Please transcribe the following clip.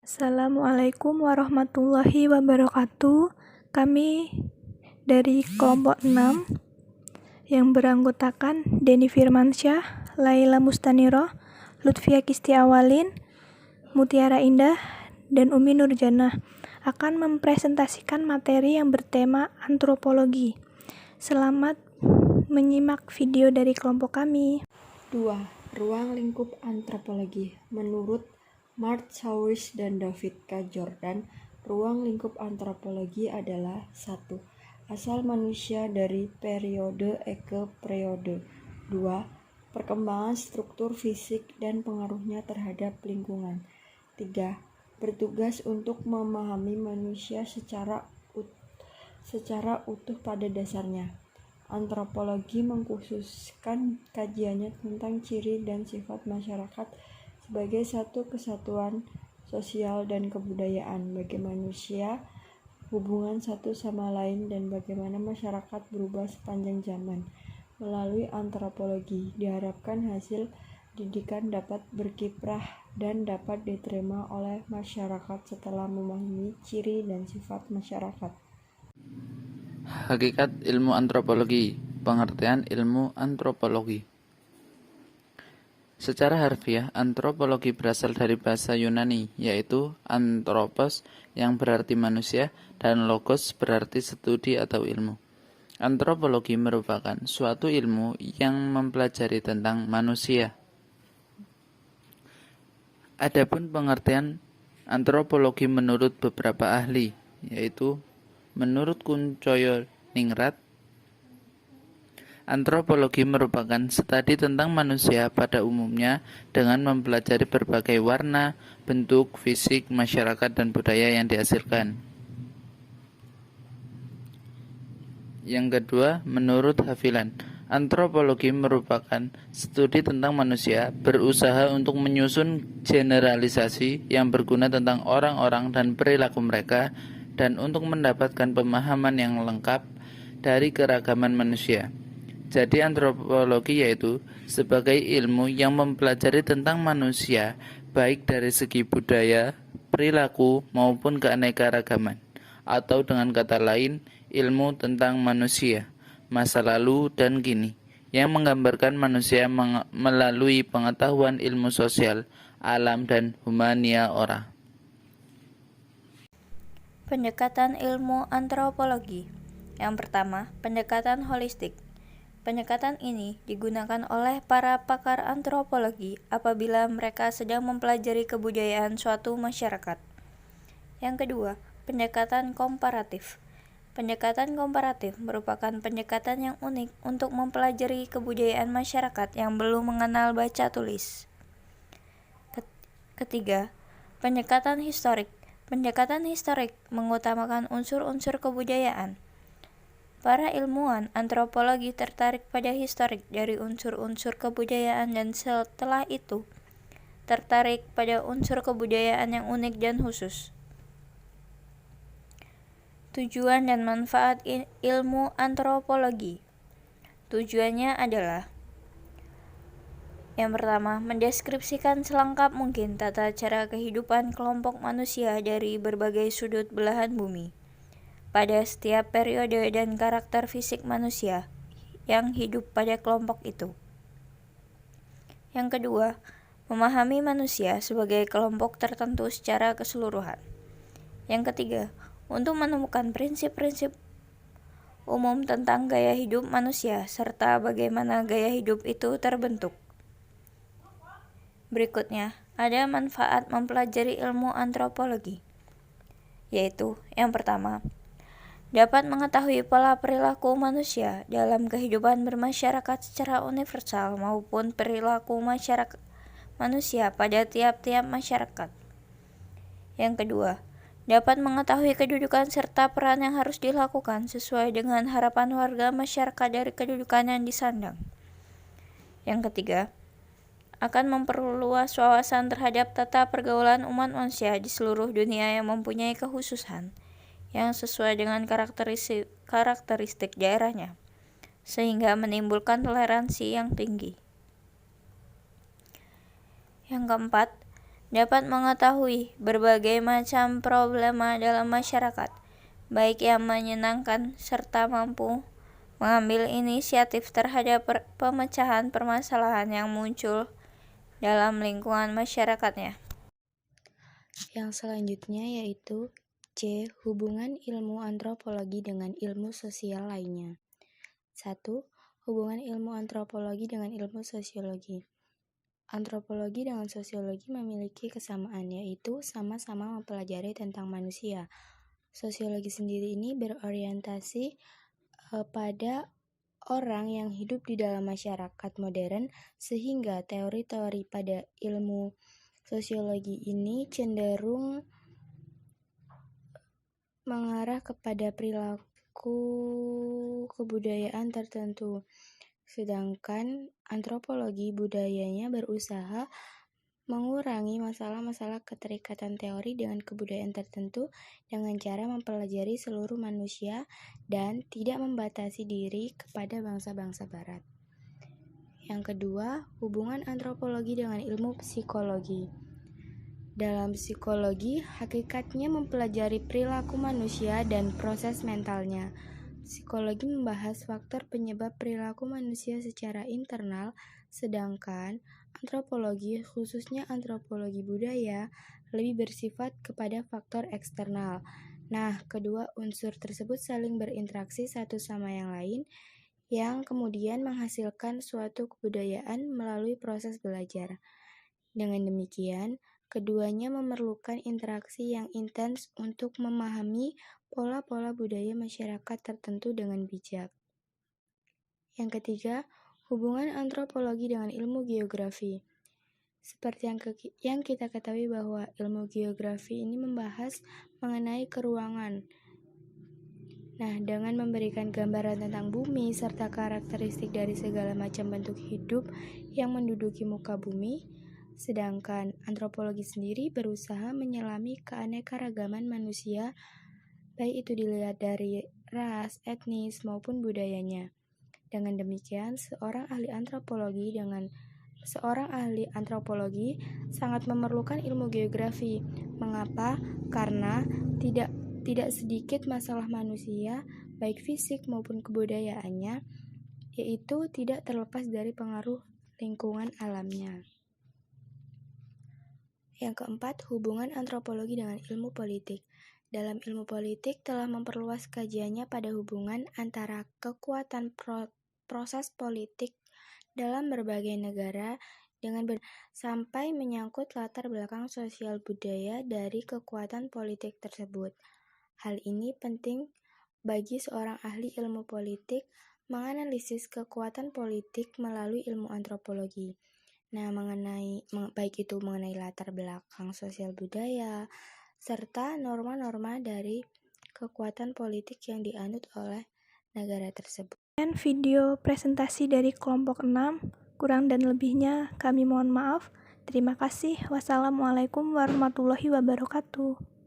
Assalamualaikum warahmatullahi wabarakatuh. Kami dari kelompok 6 yang beranggotakan Denny Firmansyah, Laila Mustaniro, Lutfia Kisti Awalin, Mutiara Indah, dan Umi Nurjana akan mempresentasikan materi yang bertema antropologi. Selamat menyimak video dari kelompok kami. 2. Ruang lingkup antropologi. Menurut Mark Sawis dan David K. Jordan, ruang lingkup antropologi adalah 1. Asal manusia dari periode ke periode. 2. Perkembangan struktur fisik dan pengaruhnya terhadap lingkungan. 3. Bertugas untuk memahami manusia secara utuh pada dasarnya. Antropologi mengkhususkan kajiannya tentang ciri dan sifat masyarakat sebagai satu kesatuan sosial dan kebudayaan, bagi manusia, hubungan satu sama lain, dan bagaimana masyarakat berubah sepanjang zaman. Melalui antropologi, diharapkan hasil didikan dapat berkiprah dan dapat diterima oleh masyarakat setelah memahami ciri dan sifat masyarakat. Hakikat ilmu antropologi. Pengertian ilmu antropologi. Secara harfiah, antropologi berasal dari bahasa Yunani, yaitu anthropos yang berarti manusia dan logos berarti studi atau ilmu. Antropologi merupakan suatu ilmu yang mempelajari tentang manusia. Adapun pengertian antropologi menurut beberapa ahli, yaitu menurut Kuncoyo Ningrat, antropologi merupakan studi tentang manusia pada umumnya dengan mempelajari berbagai warna, bentuk, fisik, masyarakat, dan budaya yang dihasilkan. Yang kedua, menurut Haviland, antropologi merupakan studi tentang manusia berusaha untuk menyusun generalisasi yang berguna tentang orang-orang dan perilaku mereka dan untuk mendapatkan pemahaman yang lengkap dari keragaman manusia. Jadi antropologi yaitu sebagai ilmu yang mempelajari tentang manusia baik dari segi budaya, perilaku maupun keanekaragaman, atau dengan kata lain ilmu tentang manusia, masa lalu dan kini, yang menggambarkan manusia melalui pengetahuan ilmu sosial, alam dan humaniora. Pendekatan ilmu antropologi. Yang pertama, pendekatan holistik. Pendekatan ini digunakan oleh para pakar antropologi apabila mereka sedang mempelajari kebudayaan suatu masyarakat. Yang kedua, pendekatan komparatif. Pendekatan komparatif merupakan pendekatan yang unik untuk mempelajari kebudayaan masyarakat yang belum mengenal baca tulis. Ketiga, pendekatan historik. Pendekatan historik mengutamakan unsur-unsur kebudayaan. Para ilmuwan antropologi tertarik pada historik dari unsur-unsur kebudayaan dan setelah itu tertarik pada unsur kebudayaan yang unik dan khusus. Tujuan dan manfaat ilmu antropologi. Tujuannya adalah: yang pertama, mendeskripsikan selengkap mungkin tata cara kehidupan kelompok manusia dari berbagai sudut belahan bumi pada setiap periode dan karakter fisik manusia yang hidup pada kelompok itu. Yang kedua, memahami manusia sebagai kelompok tertentu secara keseluruhan. Yang ketiga, untuk menemukan prinsip-prinsip umum tentang gaya hidup manusia serta bagaimana gaya hidup itu terbentuk. Berikutnya, ada manfaat mempelajari ilmu antropologi, yaitu yang pertama, dapat mengetahui pola perilaku manusia dalam kehidupan bermasyarakat secara universal maupun perilaku manusia pada tiap-tiap masyarakat. Yang kedua, dapat mengetahui kedudukan serta peran yang harus dilakukan sesuai dengan harapan warga masyarakat dari kedudukan yang disandang. Yang ketiga, akan memperluas wawasan terhadap tata pergaulan umat manusia di seluruh dunia yang mempunyai kekhususan yang sesuai dengan karakteristik daerahnya, sehingga menimbulkan toleransi yang tinggi. Yang keempat, dapat mengetahui berbagai macam problema dalam masyarakat, baik yang menyenangkan serta mampu mengambil inisiatif terhadap pemecahan permasalahan yang muncul dalam lingkungan masyarakatnya. Yang selanjutnya yaitu C. Hubungan ilmu antropologi dengan ilmu sosial lainnya. 1. Hubungan ilmu antropologi dengan ilmu sosiologi. Antropologi dengan sosiologi memiliki kesamaan, yaitu sama-sama mempelajari tentang manusia. Sosiologi sendiri ini berorientasi pada orang yang hidup di dalam masyarakat modern, sehingga teori-teori pada ilmu sosiologi ini cenderung mengarah kepada perilaku kebudayaan tertentu. Sedangkan antropologi budayanya berusaha mengurangi masalah-masalah keterikatan teori dengan kebudayaan tertentu dengan cara mempelajari seluruh manusia dan tidak membatasi diri kepada bangsa-bangsa barat. Yang kedua, hubungan antropologi dengan ilmu psikologi. Dalam psikologi, hakikatnya mempelajari perilaku manusia dan proses mentalnya. Psikologi membahas faktor penyebab perilaku manusia secara internal, sedangkan antropologi, khususnya antropologi budaya, lebih bersifat kepada faktor eksternal. Nah, kedua unsur tersebut saling berinteraksi satu sama yang lain, yang kemudian menghasilkan suatu kebudayaan melalui proses belajar. Dengan demikian, keduanya memerlukan interaksi yang intens untuk memahami pola-pola budaya masyarakat tertentu dengan bijak. Yang ketiga, hubungan antropologi dengan ilmu geografi. Seperti yang kita ketahui bahwa ilmu geografi ini membahas mengenai keruangan. Nah, dengan memberikan gambaran tentang bumi serta karakteristik dari segala macam bentuk hidup yang menduduki muka bumi, sedangkan antropologi sendiri berusaha menyelami keanekaragaman manusia, baik itu dilihat dari ras, etnis, maupun budayanya. Dengan demikian, seorang ahli antropologi sangat memerlukan ilmu geografi. Mengapa? Karena tidak sedikit masalah manusia, baik fisik maupun kebudayaannya, yaitu tidak terlepas dari pengaruh lingkungan alamnya. Yang keempat, hubungan antropologi dengan ilmu politik. Dalam ilmu politik telah memperluas kajiannya pada hubungan antara kekuatan proses politik dalam berbagai negara sampai menyangkut latar belakang sosial budaya dari kekuatan politik tersebut. Hal ini penting bagi seorang ahli ilmu politik menganalisis kekuatan politik melalui ilmu antropologi. Nah, baik itu mengenai latar belakang sosial budaya serta norma-norma dari kekuatan politik yang dianut oleh negara tersebut. Dan video presentasi dari kelompok 6, kurang dan lebihnya kami mohon maaf. Terima kasih. Wassalamualaikum warahmatullahi wabarakatuh.